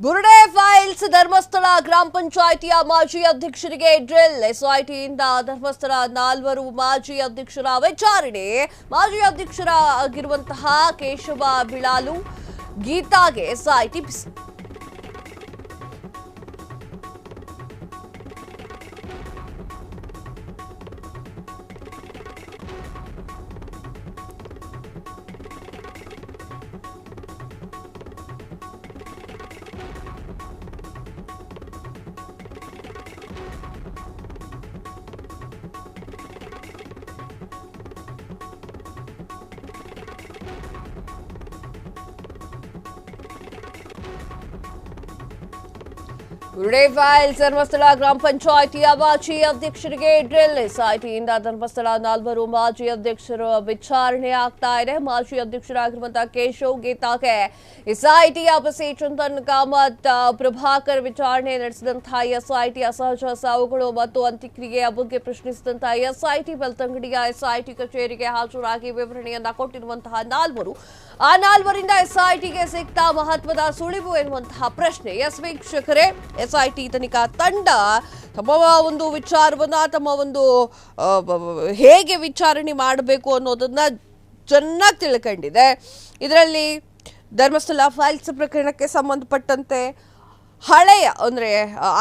ಬುರುಡೆ files Dharmasthala ಗ್ರಾಮ ಪಂಚಾಯಿತಿಯ ಮಾಜಿ ಅಧ್ಯಕ್ಷರಿಗೆ ಡ್ರಿಲ್. ಎಸ್ಐಟಿಯಿಂದ ಧರ್ಮಸ್ಥಳ 4 ಮಾಜಿ ಅಧ್ಯಕ್ಷರ ವಿಚಾರಣೆ. ಮಾಜಿ ಅಧ್ಯಕ್ಷರಾಗಿರುವಂತಹ ಕೇಶವ ಬಿಳಾಲು ಗೀತಾಗೆ ಎಸ್ಐಟಿ ಬಿಸಿ. ಬುರುಡೆ ಫೈಲ್ಸ್ ಧರ್ಮಸ್ಥಳ ಗ್ರಾಮ ಪಂಚಾಯಿತಿಯ ಮಾಜಿ ಅಧ್ಯಕ್ಷರಿಗೆ ಡ್ರಿಲ್. ಎಸ್ಐಟಿಯಿಂದ ಧರ್ಮಸ್ಥಳ 4 ಮಾಜಿ ಅಧ್ಯಕ್ಷರ ವಿಚಾರಣೆ ಆಗ್ತಾ ಇದೆ. ಮಾಜಿ ಅಧ್ಯಕ್ಷರಾಗಿರುವಂತಹ ಕೇಶವ್ ಗೀತಾಗೆ ಎಸ್ಐಟಿಯ ಬಸಿ. ಚಂದನ್ ಕಾಮತ್, ಪ್ರಭಾಕರ್ ವಿಚಾರಣೆ ನಡೆಸಿದಂತಹ ಎಸ್ಐಟಿ ಅಸಹಜ ಸಾವುಗಳು ಮತ್ತು ಅಂತ್ಯಕ್ರಿಯೆಯ ಬಗ್ಗೆ ಪ್ರಶ್ನಿಸಿದಂತಹ ಎಸ್ಐಟಿ ಬೆಳ್ತಂಗಡಿಯ ಎಸ್ಐಟಿ ಕಚೇರಿಗೆ ಹಾಜರಾಗಿ ವಿವರಣೆಯನ್ನ ಕೊಟ್ಟಿರುವಂತಹ 4 ಆ 4ರಿಂದ ಎಸ್ಐಟಿಗೆ ಸಿಗ್ತಾ ಮಹತ್ವದ ಸುಳಿವು ಎನ್ನುವಂತಹ ಪ್ರಶ್ನೆ. ಎಸ್ ವೀಕ್ಷಕರೇ, ಎಸ್ಐಟಿ ತನಿಖಾ ತಂಡ ತಮ್ಮ ಒಂದು ವಿಚಾರವನ್ನ ಹೇಗೆ ವಿಚಾರಣೆ ಮಾಡಬೇಕು ಅನ್ನೋದನ್ನ ಚೆನ್ನಾಗಿ ತಿಳ್ಕೊಂಡಿದೆ. ಇದರಲ್ಲಿ ಧರ್ಮಸ್ಥಳ ಫೈಲ್ಸ್ ಪ್ರಕರಣಕ್ಕೆ ಸಂಬಂಧಪಟ್ಟಂತೆ ಹಳೆಯ ಅಂದರೆ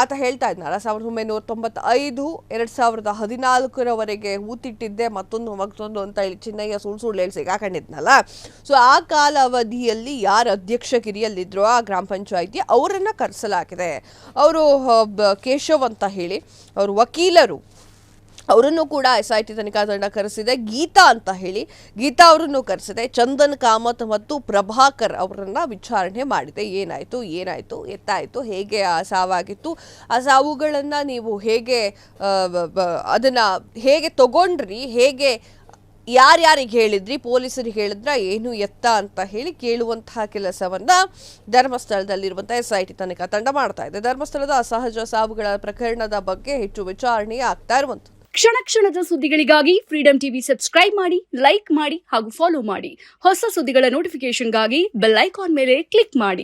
ಆತ ಹೇಳ್ತಾ ಇದ್ನಲ್ಲ 1995 2014ರವರೆಗೆ ಊತಿಟ್ಟಿದ್ದೆ ಮತ್ತೊಂದು ಅಂತ ಹೇಳಿ ಚಿನ್ನಯ್ಯ ಸುಳ್ಳು ಹೇಳಿ ಸಿಗಾಕೊಂಡಿದ್ನಲ್ಲ. ಸೊ ಆ ಕಾಲಾವಧಿಯಲ್ಲಿ ಯಾರು ಅಧ್ಯಕ್ಷಗಿರಿಯಲ್ಲಿದ್ರೋ ಆ ಗ್ರಾಮ ಪಂಚಾಯಿತಿ ಅವರನ್ನು ಕರೆಸಲಾಗಿದೆ. ಅವರು ಕೇಶವ್ ಅಂತ ಹೇಳಿ ಅವ್ರ ವಕೀಲರು ಅವರನ್ನು ಕೂಡ ಎಸ್ಐಟಿ ತನಿಖಾ ತಂಡ ಕರೆಸಿದೆ. ಗೀತಾ ಅಂತ ಹೇಳಿ ಗೀತಾ ಅವರನ್ನು ಕರೆಸಿದೆ. ಚಂದನ್ ಕಾಮತ್ ಮತ್ತು ಪ್ರಭಾಕರ್ ಅವರನ್ನ ವಿಚಾರಣೆ ಮಾಡಿದೆ. ಏನಾಯಿತು ಎತ್ತಾಯಿತು, ಹೇಗೆ ಆ ಸಾವಾಗಿತ್ತು, ಆ ಸಾವುಗಳನ್ನು ನೀವು ಹೇಗೆ ಅದನ್ನು ಹೇಗೆ ತಗೊಂಡ್ರಿ, ಹೇಗೆ ಯಾರ್ಯಾರಿಗೆ ಹೇಳಿದ್ರಿ, ಪೊಲೀಸರಿಗೆ ಹೇಳಿದ್ರ ಏನು ಎತ್ತ ಅಂತ ಹೇಳಿ ಕೇಳುವಂತಹ ಕೆಲಸವನ್ನ ಧರ್ಮಸ್ಥಳದಲ್ಲಿರುವಂತಹ ಎಸ್ಐಟಿ ತನಿಖಾ ತಂಡ ಮಾಡ್ತಾ ಇದೆ. ಧರ್ಮಸ್ಥಳದ ಅಸಹಜ ಸಾವುಗಳ ಪ್ರಕರಣದ ಬಗ್ಗೆ ಹೆಚ್ಚು ವಿಚಾರಣೆ ಆಗ್ತಾ ಇರುವಂಥದ್ದು. ಕ್ಷಣ ಕ್ಷಣದ ಸುದ್ದಿಗಳಿಗಾಗಿ ಫ್ರೀಡಂ ಟಿವಿ ಸಬ್ಸ್ಕ್ರೈಬ್ ಮಾಡಿ, ಲೈಕ್ ಮಾಡಿ ಹಾಗೂ ಫಾಲೋ ಮಾಡಿ. ಹೊಸ ಸುದ್ದಿಗಳ ನೋಟಿಫಿಕೇಶನ್ಗಾಗಿ ಬೆಲ್ ಐಕಾನ್ ಮೇಲೆ ಕ್ಲಿಕ್ ಮಾಡಿ.